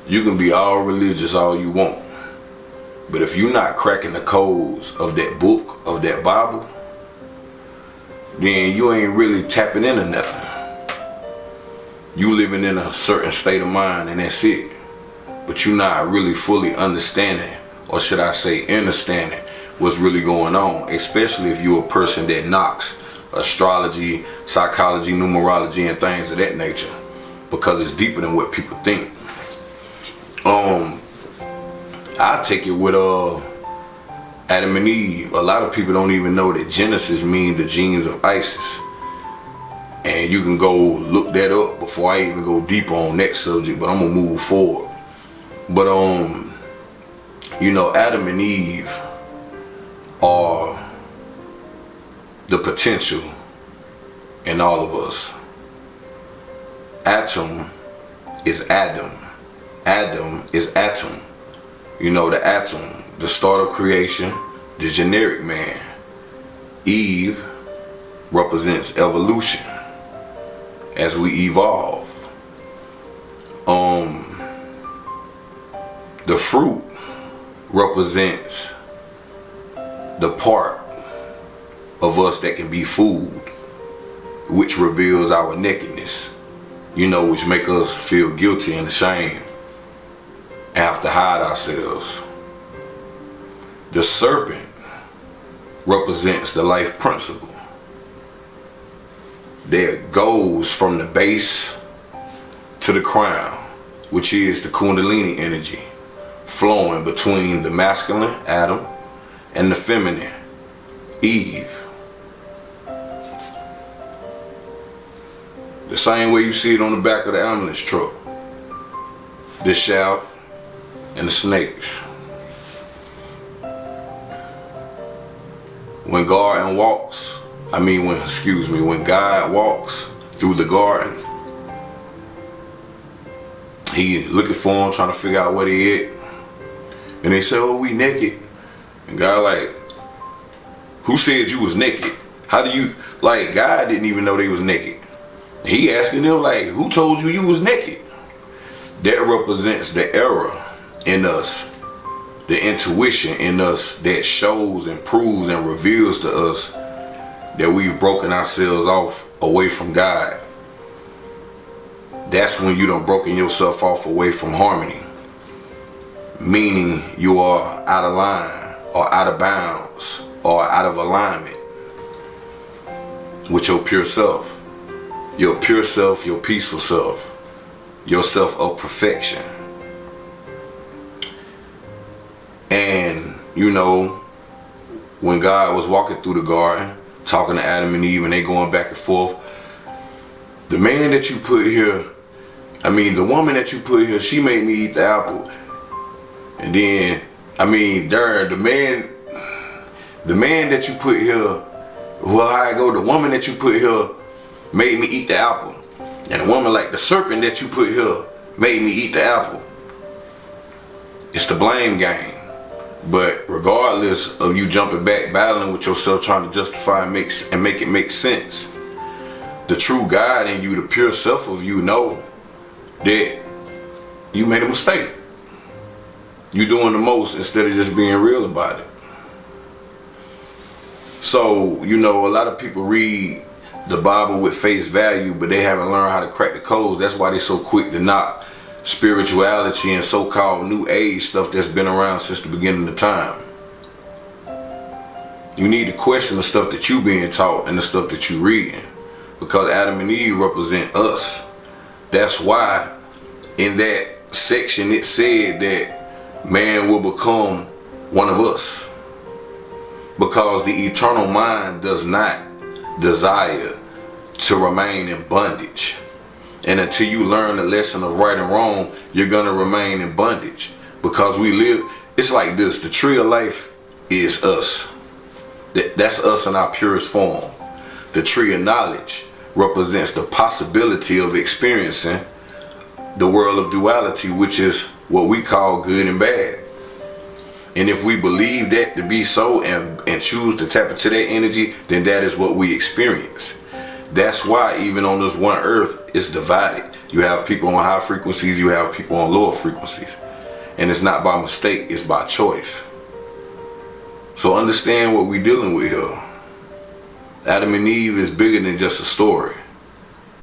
You can be all religious all you want, but if you're not cracking the codes of that book, of that Bible, then you ain't really tapping into nothing. You living in a certain state of mind and that's it. But you're not really fully understanding, or should I say understanding, what's really going on, especially if you're a person that knocks astrology, psychology, numerology, and things of that nature, because it's deeper than what people think. I take it with Adam and Eve. A lot of people don't even know that Genesis means the genes of Isis. And you can go look that up before I even go deeper on that subject, but I'm gonna move forward. But Adam and Eve are the potential in all of us. Atom is Adam. Adam is atom. The atom, the start of creation, the generic man. Eve represents evolution as we evolve. The fruit represents the part of us that can be food, which reveals our nakedness, which make us feel guilty and ashamed and have to hide ourselves. The serpent represents the life principle that goes from the base to the crown, which is the Kundalini energy flowing between the masculine, Adam, and the feminine, Eve. The same way you see it on the back of the ambulance truck. The shaft and the snakes. When God walks through the garden, he looking for him, trying to figure out what he ate. And they say, oh, we naked. And God like, who said you was naked? How do you, God didn't even know they was naked. He asking them who told you you was naked? That represents the error in us, the intuition in us that shows and proves and reveals to us that we've broken ourselves off away from God. That's when you done broken yourself off away from harmony, meaning you are out of line or out of bounds or out of alignment with your pure self. Your pure self, your peaceful self, your self of perfection. And when God was walking through the garden, talking to Adam and Eve, and they going back and forth, the man that you put here, the woman that you put here, she made me eat the apple. And then, the man that you put here, the woman that you put here made me eat the apple. And a woman like the serpent that you put here made me eat the apple. It's the blame game. But regardless of you jumping back, battling with yourself, trying to justify and make it make sense, the true God in you, the pure self of you, know that you made a mistake. You're doing the most instead of just being real about it. So, a lot of people read the Bible with face value, but they haven't learned how to crack the codes. That's why they're so quick to knock spirituality and so-called new age stuff that's been around since the beginning of time. You need to question the stuff that you being taught and the stuff that you reading, because Adam and Eve represent us. That's why in that section it said that man will become one of us, because the eternal mind does not desire to remain in bondage. And until you learn the lesson of right and wrong, you're gonna remain in bondage, because we live, it's like this, the tree of life is us. That's us in our purest form. The tree of knowledge represents the possibility of experiencing the world of duality, which is what we call good and bad. And if we believe that to be so and choose to tap into that energy, then that is what we experience. That's why even on this one earth, it's divided. You have people on high frequencies, you have people on lower frequencies. And it's not by mistake, it's by choice. So understand what we're dealing with here. Adam and Eve is bigger than just a story.